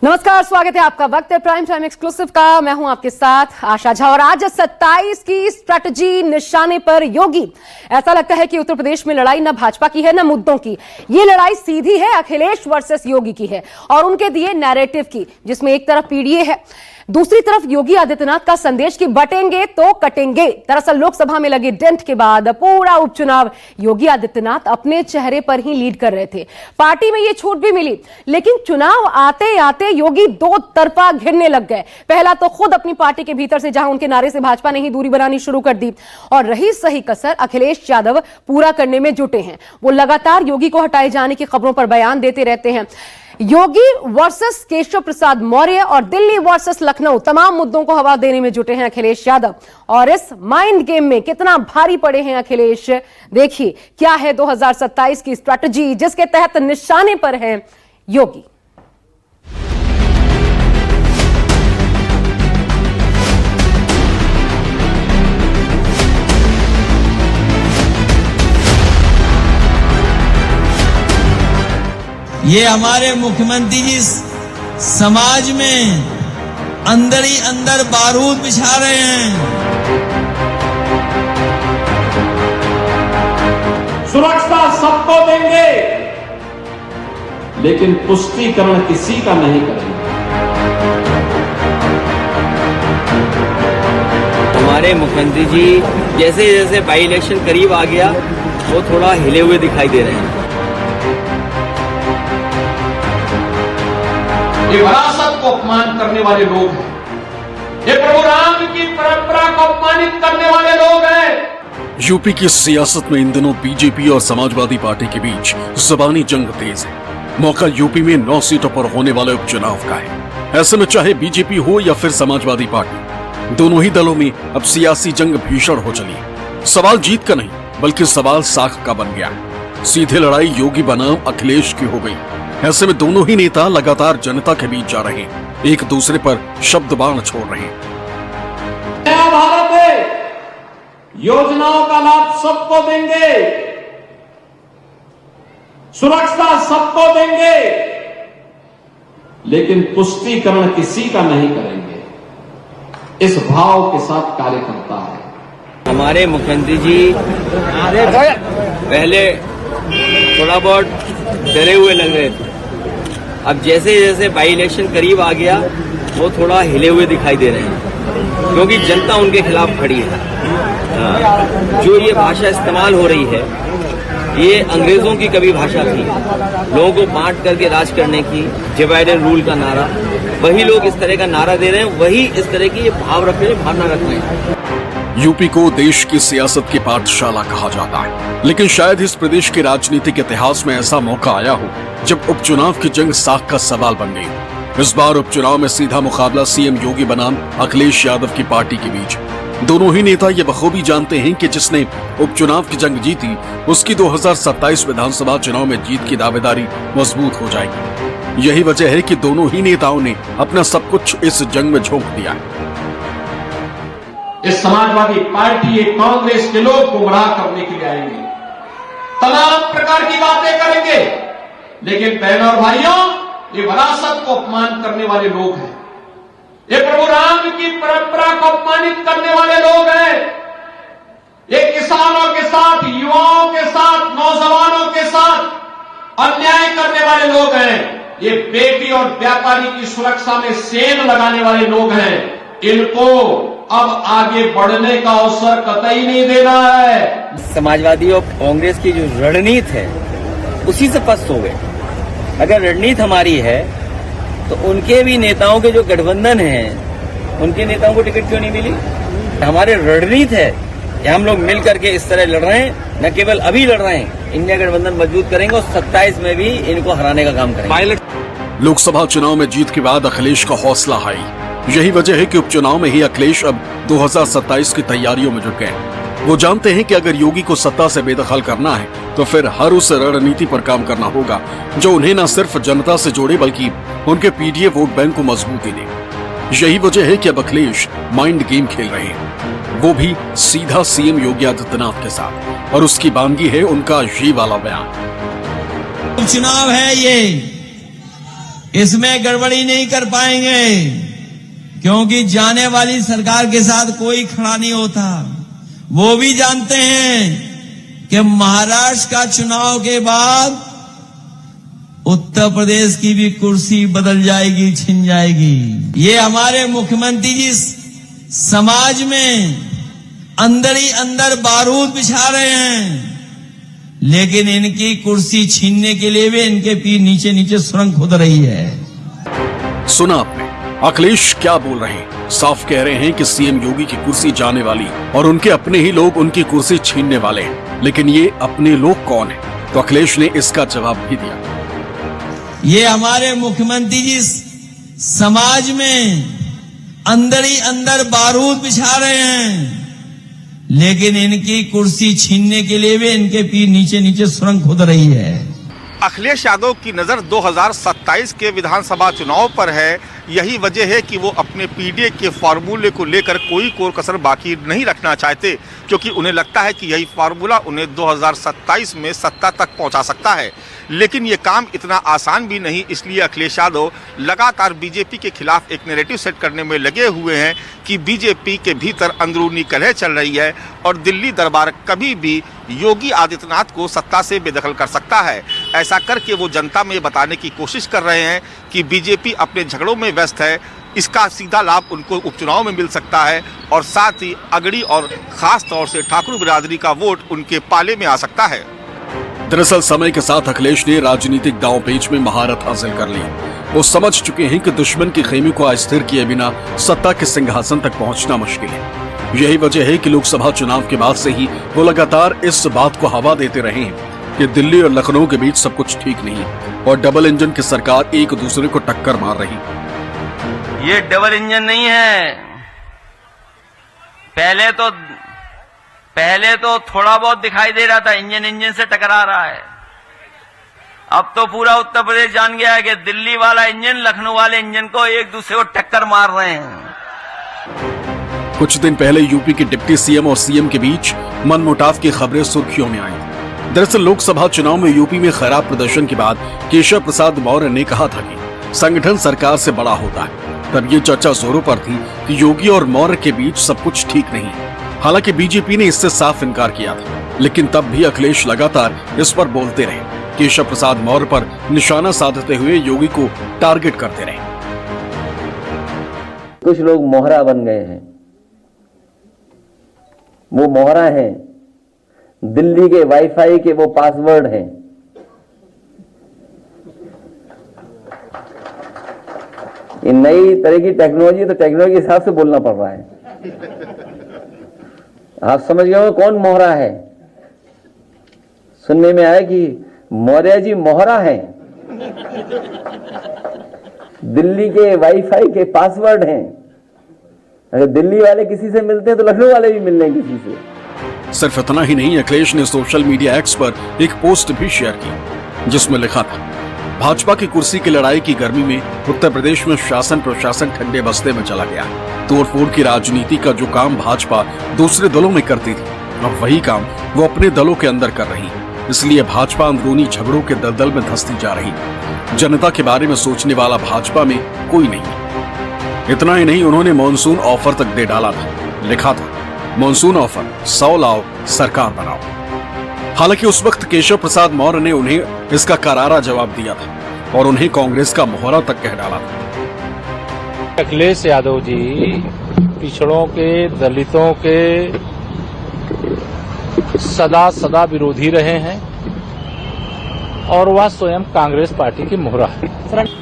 नमस्कार, स्वागत है आपका। वक्त है प्राइम टाइम एक्सक्लूसिव का। मैं हूं आपके साथ आशा झा और आज 27 की स्ट्रैटेजी निशाने पर योगी। ऐसा लगता है कि उत्तर प्रदेश में लड़ाई न भाजपा की है न मुद्दों की, ये लड़ाई सीधी है अखिलेश वर्सेस योगी की है और उनके दिए नैरेटिव की, जिसमें एक तरफ पीडीए है, दूसरी तरफ योगी आदित्यनाथ का संदेश कि बटेंगे तो कटेंगे। दरअसल लोकसभा में लगे डेंट के बाद पूरा उपचुनाव योगी आदित्यनाथ अपने चेहरे पर ही लीड कर रहे थे। पार्टी में ये छूट भी मिली, लेकिन चुनाव आते आते योगी दो तरफा घिरने लग गए। पहला तो खुद अपनी पार्टी के भीतर से, जहां उनके नारे से भाजपा ने ही दूरी बनानी शुरू कर दी, और रही सही कसर अखिलेश यादव पूरा करने में जुटे हैं। वो लगातार योगी को हटाए जाने की खबरों पर बयान देते रहते हैं। योगी वर्सेस केशव प्रसाद मौर्य और दिल्ली वर्सेस लखनऊ, तमाम मुद्दों को हवा देने में जुटे हैं अखिलेश यादव। और इस माइंड गेम में कितना भारी पड़े हैं अखिलेश, देखिए क्या है 2027 की स्ट्रैटेजी जिसके तहत निशाने पर हैं योगी। ये हमारे मुख्यमंत्री जी समाज में अंदर ही अंदर बारूद बिछा रहे हैं। सुरक्षा सबको देंगे, लेकिन पुष्टिकरण किसी का नहीं करेंगे। हमारे मुख्यमंत्री जी जैसे जैसे बाई इलेक्शन करीब आ गया, वो थोड़ा हिले हुए दिखाई दे रहे हैं। ये विरासत को अपमान करने वाले लोग हैं, ये प्रभु राम की परंपरा को अपमानित करने वाले लोग हैं। यूपी की सियासत में इन दिनों बीजेपी और समाजवादी पार्टी के बीच ज़बानी जंग तेज है। मौका यूपी में 9 सीटों पर होने वाले उपचुनाव का है। ऐसे में चाहे बीजेपी हो या फिर समाजवादी पार्टी, दोनों ही दलों में अब सियासी जंग भीषण हो चली है। सवाल जीत का नहीं, बल्कि सवाल साख का बन गया। सीधे लड़ाई योगी बनाम अखिलेश की हो गई। ऐसे में दोनों ही नेता लगातार जनता के बीच जा रहे हैं, एक दूसरे पर शब्द बाण छोड़ रहे हैं। नया भारत है, योजनाओं का लाभ सबको देंगे, सुरक्षा सबको देंगे, लेकिन पुष्टिकरण किसी का नहीं करेंगे। इस भाव के साथ कार्य करता है हमारे मुख्यमंत्री जी। पहले थोड़ा बहुत डरे हुए लग रहे थे, अब जैसे जैसे बाई इलेक्शन करीब आ गया, वो थोड़ा हिले हुए दिखाई दे रहे हैं, क्योंकि जनता उनके खिलाफ खड़ी है। जो ये भाषा इस्तेमाल हो रही है, ये अंग्रेजों की कभी भाषा थी, लोगों को बांट करके राज करने की, डिवाइड एंड रूल का नारा। वही लोग इस तरह का नारा दे रहे हैं, वही इस तरह की ये भाव रख रहे हैं, भावना रख रहे हैं। यूपी को देश की सियासत की पाठशाला कहा जाता है, लेकिन शायद इस प्रदेश के राजनीतिक इतिहास में ऐसा मौका आया हो जब उपचुनाव की जंग साख का सवाल बन गई। इस बार उपचुनाव में सीधा मुकाबला सीएम योगी बनाम अखिलेश यादव की पार्टी के बीच। दोनों ही नेता ये बखूबी जानते हैं कि जिसने उपचुनाव की जंग जीती, उसकी 2027 विधानसभा चुनाव में जीत की दावेदारी मजबूत हो जाएगी। यही वजह है कि दोनों ही नेताओं ने अपना सब कुछ इस जंग में झोंक दिया है। इस समाजवादी पार्टी, एक कांग्रेस के लोग गुमराह करने के लिए आएंगे, तमाम प्रकार की बातें करेंगे, लेकिन बहनों और भाइयों, ये विरासत को अपमान करने वाले लोग हैं, ये प्रभु राम की परंपरा को अपमानित करने वाले लोग हैं, ये किसानों के साथ, युवाओं के साथ, नौजवानों के साथ अन्याय करने वाले लोग हैं, ये बेटी और व्यापारी की सुरक्षा में सेंध लगाने वाले लोग हैं। इनको अब आगे बढ़ने का अवसर कतई नहीं देना है। समाजवादी और कांग्रेस की जो रणनीति है, उसी से पस्त हो गए। अगर रणनीति हमारी है, तो उनके भी नेताओं के जो गठबंधन हैं, उनके नेताओं को टिकट क्यों नहीं मिली? हमारे रणनीति है कि हम लोग मिल करके इस तरह लड़ रहे हैं, न केवल अभी लड़ रहे हैं, इंडिया गठबंधन मजबूत करेंगे और 27 में भी इनको हराने का काम करेंगे। लोकसभा चुनाव में जीत के बाद अखिलेश का हौसला हाई। यही वजह है कि उपचुनाव में ही अखिलेश अब 2027 की तैयारियों में जुट गए। वो जानते हैं कि अगर योगी को सत्ता से बेदखल करना है, तो फिर हर उस रणनीति पर काम करना होगा जो उन्हें न सिर्फ जनता से जोड़े, बल्कि उनके पीडीए वोट बैंक को मजबूती दे। यही वजह है कि अब अखिलेश माइंड गेम खेल रहे हैं, वो भी सीधा सीएम योगी आदित्यनाथ के साथ, और उसकी बानगी है उनका ये वाला बयान। चुनाव है ये, इसमें गड़बड़ी नहीं कर पाएंगे, क्योंकि जाने वाली सरकार के साथ कोई खड़ा नहीं होता। वो भी जानते हैं कि महाराष्ट्र का चुनाव के बाद उत्तर प्रदेश की भी कुर्सी बदल जाएगी, छिन जाएगी। ये हमारे मुख्यमंत्री जी समाज में अंदर ही अंदर बारूद बिछा रहे हैं, लेकिन इनकी कुर्सी छीनने के लिए भी इनके नीचे नीचे सुरंग खोद रही है। सुना आपने अखिलेश क्या बोल रहे हैं। साफ कह रहे हैं कि सीएम योगी की कुर्सी जाने वाली और उनके अपने ही लोग उनकी कुर्सी छीनने वाले हैं। लेकिन ये अपने लोग कौन है? तो अखिलेश ने इसका जवाब भी दिया। ये हमारे मुख्यमंत्री जी समाज में अंदर ही अंदर बारूद बिछा रहे हैं, लेकिन इनकी कुर्सी छीनने के लिए भी इनके नीचे नीचे सुरंग खोद रही है। अखिलेश यादव की नजर 2027 के विधानसभा चुनाव पर है। यही वजह है कि वो अपने पीडीए के फार्मूले को लेकर कोई कोर कसर बाकी नहीं रखना चाहते, क्योंकि उन्हें लगता है कि यही फार्मूला उन्हें 2027 में सत्ता तक पहुंचा सकता है। लेकिन ये काम इतना आसान भी नहीं, इसलिए अखिलेश यादव लगातार बीजेपी के खिलाफ एक नैरेटिव सेट करने में लगे हुए हैं कि बीजेपी के भीतर अंदरूनी कलह चल रही है और दिल्ली दरबार कभी भी योगी आदित्यनाथ को सत्ता से बेदखल कर सकता है। ऐसा करके वो जनता में बताने की कोशिश कर रहे हैं कि बीजेपी अपने झगड़ों में व्यस्त है, इसका सीधा लाभ उनको उपचुनाव में मिल सकता है और साथ ही अगड़ी और खास तौर से ठाकुर बिरादरी का वोट उनके पाले में आ सकता है। दरअसल समय के साथ अखिलेश ने राजनीतिक दांवपेच में महारत हासिल कर ली। वो समझ चुके हैं कि दुश्मन के खेमे को अस्थिर किए बिना सत्ता के सिंहासन तक पहुंचना मुश्किल है। यही वजह है कि लोकसभा चुनाव के बाद से ही वो लगातार इस बात को हवा देते रहे हैं कि दिल्ली और लखनऊ के बीच सब कुछ ठीक नहीं और डबल इंजन की सरकार एक दूसरे को टक्कर मार रही। ये डबल इंजन नहीं है। पहले तो थोड़ा बहुत दिखाई दे रहा था, इंजन से टकरा रहा है। अब तो पूरा उत्तर प्रदेश जान गया है कि दिल्ली वाला इंजन लखनऊ वाले इंजन को एक दूसरे को टक्कर मार रहे हैं। कुछ दिन पहले यूपी के डिप्टी सीएम और सीएम के बीच मनमुटाव की खबरें सुर्खियों में आई। दरअसल लोकसभा चुनाव में यूपी में खराब प्रदर्शन के बाद केशव प्रसाद मौर्य ने कहा था कि संगठन सरकार से बड़ा होता है। तब ये चर्चा जोरों पर थी कि योगी और मौर्य के बीच सब कुछ ठीक नहीं। हालांकि बीजेपी ने इससे साफ इनकार किया था, लेकिन तब भी अखिलेश लगातार इस पर बोलते रहे। केशव प्रसाद मौर्य पर निशाना साधते हुए योगी को टारगेट करते रहे। कुछ लोग मोहरा बन गए हैं। वो मोहरा हैं, दिल्ली के वाईफाई के वो पासवर्ड हैं। ये नई तरह की टेक्नोलॉजी, तो टेक्नोलॉजी के हिसाब से बोलना पड़ रहा है। आप समझ गए हो कौन मोहरा है? सुनने में आया कि मौर्य जी मोहरा हैं, दिल्ली के वाईफाई के पासवर्ड हैं। अगर दिल्ली वाले किसी से मिलते हैं तो लखनऊ वाले भी मिल रहे हैं किसी से। सिर्फ इतना ही नहीं, अखिलेश ने सोशल मीडिया एक्स पर एक पोस्ट भी शेयर की जिसमें लिखा था, भाजपा की कुर्सी की लड़ाई की गर्मी में उत्तर प्रदेश में शासन प्रशासन ठंडे बस्ते में चला गया। तोड़फोड़ की राजनीति का जो काम भाजपा दूसरे दलों में करती थी, अब वही काम वो अपने दलों के अंदर कर रही। इसलिए भाजपा अंदरूनी झगड़ों के दलदल में धंसती जा रही। जनता के बारे में सोचने वाला भाजपा में कोई नहीं। इतना ही नहीं, उन्होंने मॉनसून ऑफर तक दे डाला था। लिखा था, मॉनसून ऑफर 100 लाओ, सरकार बनाओ। हालांकि उस वक्त केशव प्रसाद मौर्य ने उन्हें इसका करारा जवाब दिया था और उन्हें कांग्रेस का मोहरा तक कह डाला था। अखिलेश यादव जी पिछड़ों के, दलितों के सदा विरोधी रहे हैं और वह स्वयं कांग्रेस पार्टी की मोहरा है।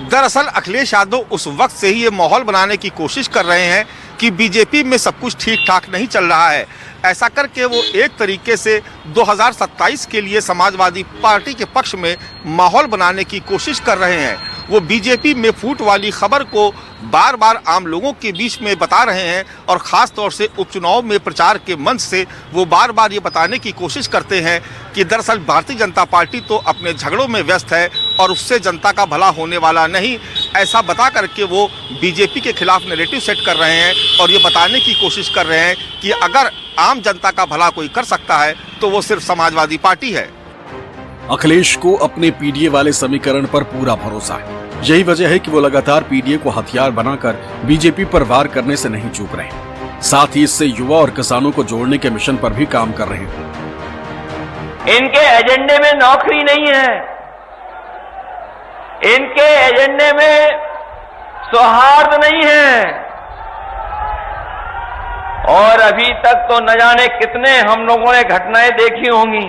दरअसल अखिलेश यादव उस वक्त से ही ये माहौल बनाने की कोशिश कर रहे हैं कि बीजेपी में सब कुछ ठीक ठाक नहीं चल रहा है। ऐसा करके वो एक तरीके से 2027 के लिए समाजवादी पार्टी के पक्ष में माहौल बनाने की कोशिश कर रहे हैं। वो बीजेपी में फूट वाली खबर को बार बार आम लोगों के बीच में बता रहे हैं और खास तौर से उपचुनाव में प्रचार के मंच से वो बार बार ये बताने की कोशिश करते हैं कि दरअसल भारतीय जनता पार्टी तो अपने झगड़ों में व्यस्त है और उससे जनता का भला होने वाला नहीं। ऐसा बता करके वो बीजेपी के खिलाफ नैरेटिव सेट कर रहे हैं और ये बताने की कोशिश कर रहे हैं कि अगर आम जनता का भला कोई कर सकता है तो वो सिर्फ समाजवादी पार्टी है। अखिलेश को अपने पीडीए वाले समीकरण पर पूरा भरोसा है। यही वजह है कि वो लगातार पीडीए को हथियार बनाकर बीजेपी पर वार करने से नहीं चूक रहे। साथ ही इससे युवा और किसानों को जोड़ने के मिशन पर भी काम कर रहे हैं। इनके एजेंडे में नौकरी नहीं है, इनके एजेंडे में सौहार्द नहीं है, और अभी तक तो न जाने कितने हम लोगों ने घटनाएं देखी होंगी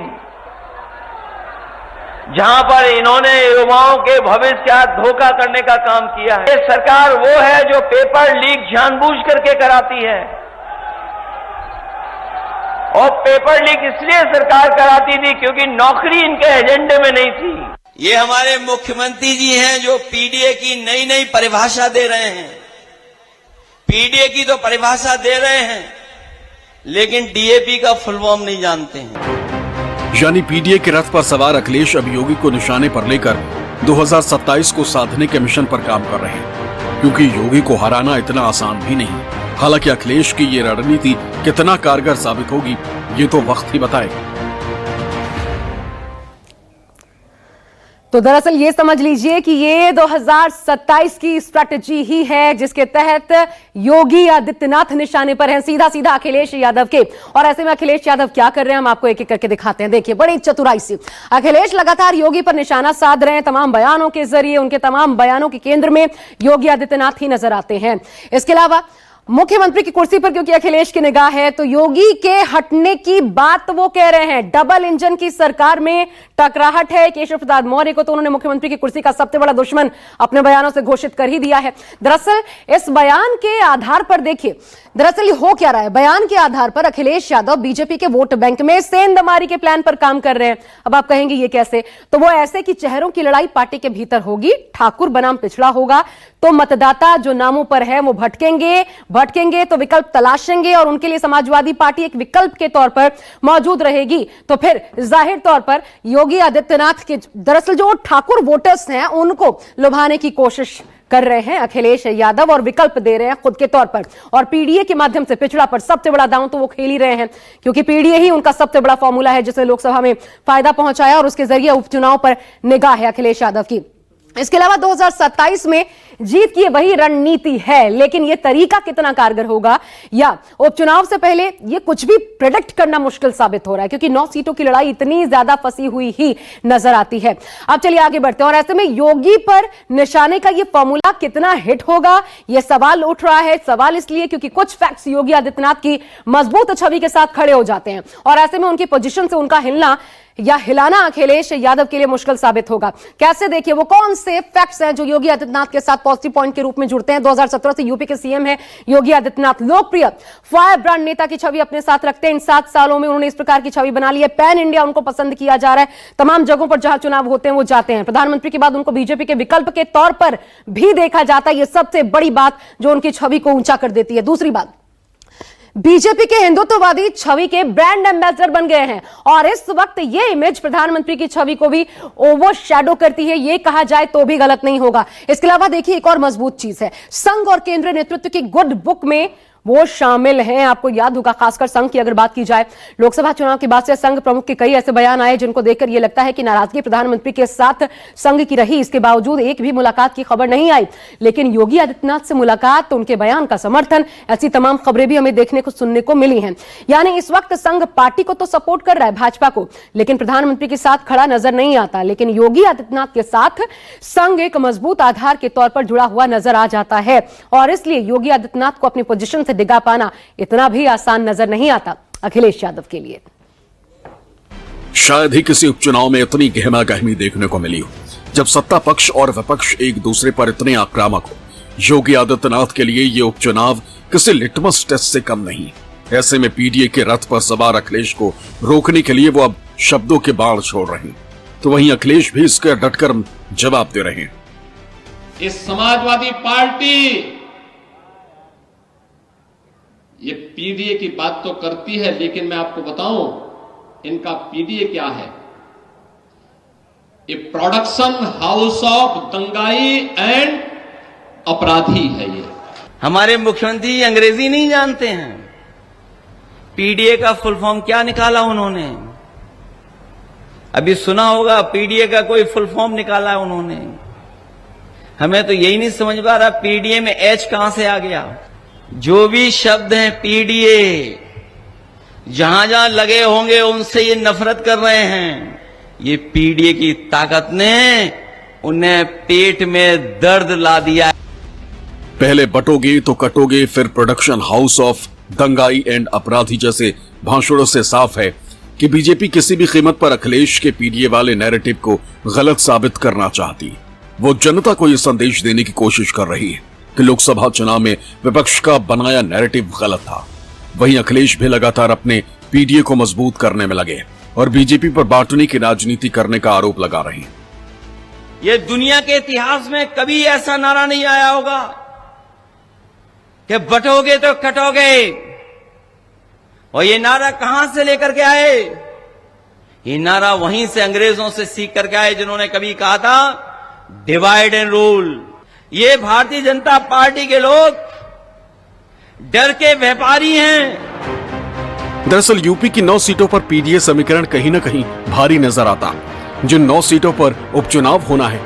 जहां पर इन्होंने युवाओं के भविष्य का धोखा करने का काम किया है। ये सरकार वो है जो पेपर लीक जानबूझ करके कराती है, और पेपर लीक इसलिए सरकार कराती थी क्योंकि नौकरी इनके एजेंडे में नहीं थी। ये हमारे मुख्यमंत्री जी हैं जो पीडीए की नई नई परिभाषा दे रहे हैं। पीडीए की तो परिभाषा दे रहे हैं, लेकिन डीएपी का फुल फॉर्म नहीं जानते हैं। यानी पीडीए के रथ पर सवार अखिलेश अब योगी को निशाने पर लेकर 2027 को साधने के मिशन पर काम कर रहे हैं, क्योंकि योगी को हराना इतना आसान भी नहीं। हालांकि अखिलेश की ये रणनीति कितना कारगर साबित होगी ये तो वक्त ही बताएगा। तो दरअसल ये समझ लीजिए कि ये 2027 की स्ट्रैटेजी ही है जिसके तहत योगी आदित्यनाथ निशाने पर हैं, सीधा सीधा अखिलेश यादव के। और ऐसे में अखिलेश यादव क्या कर रहे हैं हम आपको एक एक करके दिखाते हैं। देखिए बड़ी चतुराई से अखिलेश लगातार योगी पर निशाना साध रहे हैं। तमाम बयानों के जरिए उनके तमाम बयानों के केंद्र में योगी आदित्यनाथ ही नजर आते हैं। इसके अलावा मुख्यमंत्री की कुर्सी पर क्योंकि अखिलेश की निगाह है तो योगी के हटने की बात वो कह रहे हैं। डबल इंजन की सरकार में टकराहट है। केशव प्रसाद मौर्य को तो उन्होंने मुख्यमंत्री की कुर्सी का सबसे बड़ा दुश्मन अपने बयानों से घोषित कर ही दिया है। दरअसल इस बयान के आधार पर देखिए दरअसल हो क्या रहा है। बयान के आधार पर अखिलेश यादव बीजेपी के वोट बैंक में सेंधमारी के प्लान पर काम कर रहे हैं। अब आप कहेंगे ये कैसे, तो वो ऐसे कि चेहरों की लड़ाई पार्टी के भीतर होगी, ठाकुर बनाम पिछड़ा होगा तो मतदाता जो नामों पर है वो भटकेंगे तो विकल्प तलाशेंगे और उनके लिए समाजवादी पार्टी एक विकल्प के तौर पर मौजूद रहेगी। तो फिर जाहिर तौर पर योगी आदित्यनाथ के दरअसल जो ठाकुर वोटर्स हैं उनको लुभाने की कोशिश कर रहे हैं अखिलेश यादव और विकल्प दे रहे हैं खुद के तौर पर। और पीडीए के माध्यम से पिछड़ा पर सबसे बड़ा दांव तो वो खेल ही रहे हैं, क्योंकि पीडीए ही उनका सबसे बड़ा फॉर्मूला है जिसने लोकसभा में फायदा पहुंचाया और उसके जरिए उपचुनाव पर निगाह है अखिलेश यादव की। इसके अलावा 2027 में जीत की वही रणनीति है, लेकिन यह तरीका कितना कारगर होगा या उपचुनाव से पहले यह कुछ भी प्रेडिक्ट करना मुश्किल साबित हो रहा है, क्योंकि 9 सीटों की लड़ाई इतनी ज्यादा फंसी हुई ही नजर आती है। अब चलिए आगे बढ़ते हैं और ऐसे में योगी पर निशाने का यह फॉर्मूला कितना हिट होगा यह सवाल उठ रहा है। सवाल इसलिए क्योंकि कुछ फैक्ट्स योगी आदित्यनाथ की मजबूत छवि के साथ खड़े हो जाते हैं और ऐसे में उनकी पोजीशन से उनका हिलना या हिलाना अखिलेश यादव के लिए मुश्किल साबित होगा। कैसे, देखिए वो कौन से फैक्ट्स हैं जो योगी आदित्यनाथ के साथ पॉजिटिव पॉइंट के रूप में जुड़ते हैं। 2017 से यूपी के सीएम हैं योगी आदित्यनाथ। लोकप्रिय फायर ब्रांड नेता की छवि अपने साथ रखते हैं। इन 7 सालों में उन्होंने इस प्रकार की छवि बना ली है। पैन इंडिया उनको पसंद किया जा रहा है। तमाम जगहों पर जहां चुनाव होते हैं वो जाते हैं। प्रधानमंत्री के बाद उनको बीजेपी के विकल्प के तौर पर भी देखा जाता है। यह सबसे बड़ी बात जो उनकी छवि को ऊंचा कर देती है। दूसरी बात, बीजेपी के हिंदुत्ववादी छवि के ब्रांड एम्बेसडर बन गए हैं और इस वक्त यह इमेज प्रधानमंत्री की छवि को भी ओवरशैडो करती है, यह कहा जाए तो भी गलत नहीं होगा। इसके अलावा देखिए एक और मजबूत चीज है, संघ और केंद्रीय नेतृत्व की गुड बुक में वो शामिल हैं। आपको याद होगा, खासकर संघ की अगर बात की जाए, लोकसभा चुनाव के बाद से संघ प्रमुख के कई ऐसे बयान आए जिनको देखकर यह लगता है कि नाराजगी प्रधानमंत्री के साथ संघ की रही। इसके बावजूद एक भी मुलाकात की खबर नहीं आई, लेकिन योगी आदित्यनाथ से मुलाकात, तो उनके बयान का समर्थन, ऐसी तमाम खबरें भी हमें देखने को सुनने को मिली हैं। यानी इस वक्त संघ पार्टी को तो सपोर्ट कर रहा है, भाजपा को, लेकिन प्रधानमंत्री के साथ खड़ा नजर नहीं आता। लेकिन योगी आदित्यनाथ के साथ संघ एक मजबूत आधार के तौर पर जुड़ा हुआ नजर आ जाता है और इसलिए योगी आदित्यनाथ को अपनी पोजीशन से डिगा पाना इतना भी आसान नजर नहीं आता अखिलेश यादव के लिए। शायद ही किसी उपचुनाव में इतनी गहमा गहमी देखने को मिली हो जब सत्ता पक्ष और विपक्ष एक दूसरे पर इतने आक्रामक हो। योगी आदित्यनाथ के लिए ये उपचुनाव किसी लिटमस टेस्ट से कम नहीं। ऐसे में पीडीए के रथ पर सवार अखिलेश को रोकने के लिए वो अब शब्दों के बाढ़ छोड़ रहे हैं, तो वहीं अखिलेश भी इसका डटकर जवाब दे रहे हैं। इस समाजवादी पार्टी ये पीडीए की बात तो करती है, लेकिन मैं आपको बताऊं इनका पीडीए क्या है। ये प्रोडक्शन हाउस ऑफ दंगाई एंड अपराधी है। ये हमारे मुख्यमंत्री अंग्रेजी नहीं जानते हैं। पीडीए का फुल फॉर्म क्या निकाला उन्होंने? अभी सुना होगा, पीडीए का कोई फुल फॉर्म निकाला उन्होंने। हमें तो यही नहीं समझ पा रहा पीडीए में एच कहां से आ गया। जो भी शब्द हैं पीडीए, जहां जहां लगे होंगे उनसे ये नफरत कर रहे हैं। ये पीडीए की ताकत ने उन्हें पेट में दर्द ला दिया। पहले बटोगे तो कटोगे, फिर प्रोडक्शन हाउस ऑफ दंगाई एंड अपराधी जैसे भाषणों से साफ है कि बीजेपी किसी भी कीमत पर अखिलेश के पीडीए वाले नैरेटिव को गलत साबित करना चाहती। वो जनता को ये संदेश देने की कोशिश कर रही है कि लोकसभा चुनाव में विपक्ष का बनाया नैरेटिव गलत था। वहीं अखिलेश भी लगातार अपने पीडीए को मजबूत करने में लगे और बीजेपी पर बांटने की राजनीति करने का आरोप लगा रहे हैं। ये दुनिया के इतिहास में कभी ऐसा नारा नहीं आया होगा कि बटोगे तो कटोगे। और ये नारा कहां से लेकर के आए? ये नारा वहीं से अंग्रेजों से सीख करके आए जिन्होंने कभी कहा था डिवाइड एंड रूल। ये भारतीय जनता पार्टी के लोग डर के व्यापारी हैं। दरअसल यूपी की 9 सीटों पर पीडीए समीकरण कहीं न कहीं भारी नजर आता। जिन 9 सीटों पर उपचुनाव होना है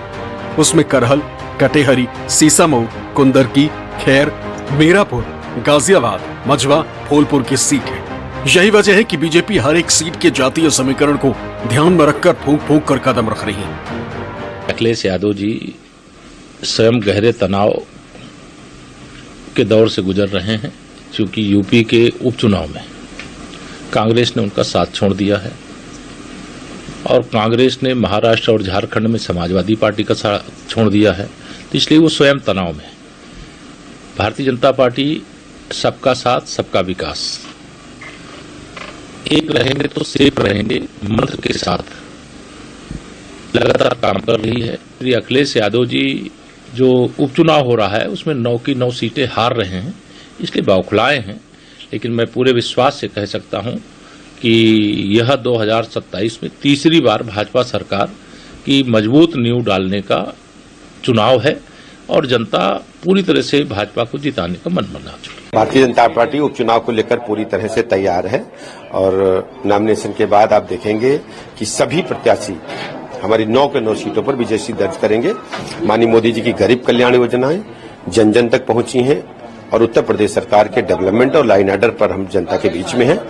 उसमें करहल, कटेहरी, सीसामऊ, कुंदरकी, खैर, मीरापुर, गाजियाबाद, मझवा, फूलपुर की सीट है। यही वजह है कि बीजेपी हर एक सीट के जातीय समीकरण को ध्यान में रखकर फूंक फूंक कर कदम रख रही है। अखिलेश यादव जी स्वयं गहरे तनाव के दौर से गुजर रहे हैं, क्योंकि यूपी के उपचुनाव में कांग्रेस ने उनका साथ छोड़ दिया है और कांग्रेस ने महाराष्ट्र और झारखंड में समाजवादी पार्टी का साथ छोड़ दिया है, तो इसलिए वो स्वयं तनाव में। भारतीय जनता पार्टी सबका साथ सबका विकास, एक रहेंगे तो सेफ रहेंगे मंत्र के साथ लगातार काम कर रही है। श्री अखिलेश यादव जी जो उपचुनाव हो रहा है उसमें 9 की 9 सीटें हार रहे हैं, इसलिए बौखलाए हैं। लेकिन मैं पूरे विश्वास से कह सकता हूं कि यह 2027 में तीसरी बार भाजपा सरकार की मजबूत नींव डालने का चुनाव है और जनता पूरी तरह से भाजपा को जिताने का मन बना चुकी है। भारतीय जनता पार्टी उपचुनाव को लेकर पूरी तरह से तैयार है और नॉमिनेशन के बाद आप देखेंगे कि सभी प्रत्याशी हमारी 9 के 9 सीटों पर विजय दर्ज करेंगे। माननीय मोदी जी की गरीब कल्याण योजनाएं जन जन तक पहुंची हैं और उत्तर प्रदेश सरकार के डेवलपमेंट और लाइन ऑर्डर पर हम जनता के बीच में हैं।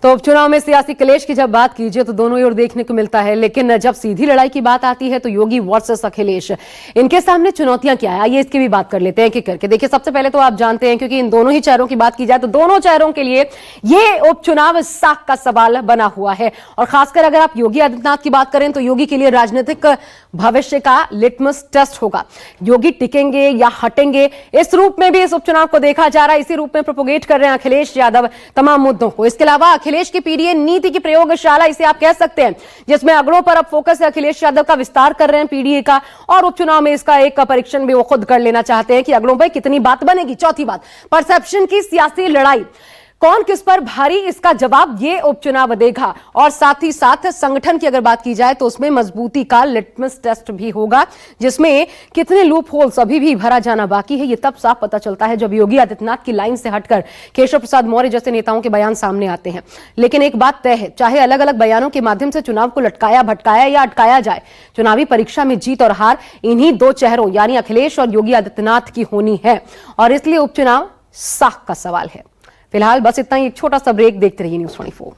तो उपचुनाव में सियासी कलेश की जब बात कीजिए तो दोनों ही ओर देखने को मिलता है, लेकिन जब सीधी लड़ाई की बात आती है तो योगी वर्सेस अखिलेश, इनके सामने चुनौतियां क्या है, आइए इसकी भी बात कर लेते हैं कि करके देखिए। सबसे पहले तो आप जानते हैं, क्योंकि इन दोनों ही चेहरों की बात की जाए तो दोनों चेहरों के लिए ये उपचुनाव साख का सवाल बना हुआ है। और खासकर अगर आप योगी आदित्यनाथ की बात करें तो योगी के लिए राजनीतिक भविष्य का लिटमस टेस्ट होगा। योगी टिकेंगे या हटेंगे, इस रूप में भी इस उपचुनाव को देखा जा रहा है। इसी रूप में प्रोपोगेट कर रहे हैं अखिलेश यादव तमाम मुद्दों को। इसके अलावा अखिलेश की पीडीए नीति की प्रयोगशाला इसे आप कह सकते हैं, जिसमें अगड़ों पर अब फोकस है। अखिलेश यादव का विस्तार कर रहे हैं पीडीए का और उपचुनाव में इसका एक परीक्षण भी वो खुद कर लेना चाहते हैं कि अगड़ों पर कितनी बात बनेगी। चौथी बात, परसेप्शन की सियासी लड़ाई, कौन किस पर भारी, इसका जवाब ये उपचुनाव देगा। और साथ ही साथ संगठन की अगर बात की जाए तो उसमें मजबूती का लिटमस टेस्ट भी होगा, जिसमें कितने लूप होल्स अभी भी भरा जाना बाकी है ये तब साफ पता चलता है जब योगी आदित्यनाथ की लाइन से हटकर केशव प्रसाद मौर्य जैसे नेताओं के बयान सामने आते हैं। लेकिन एक बात तय है, चाहे अलग अलग बयानों के माध्यम से चुनाव को लटकाया भटकाया या अटकाया जाए, चुनावी परीक्षा में जीत और हार इन्हीं 2 चेहरों यानी अखिलेश और योगी आदित्यनाथ की होनी है और इसलिए उपचुनाव साख का सवाल है। फिलहाल बस इतना ही, एक छोटा सा ब्रेक, देखते रहिए न्यूज़ 24।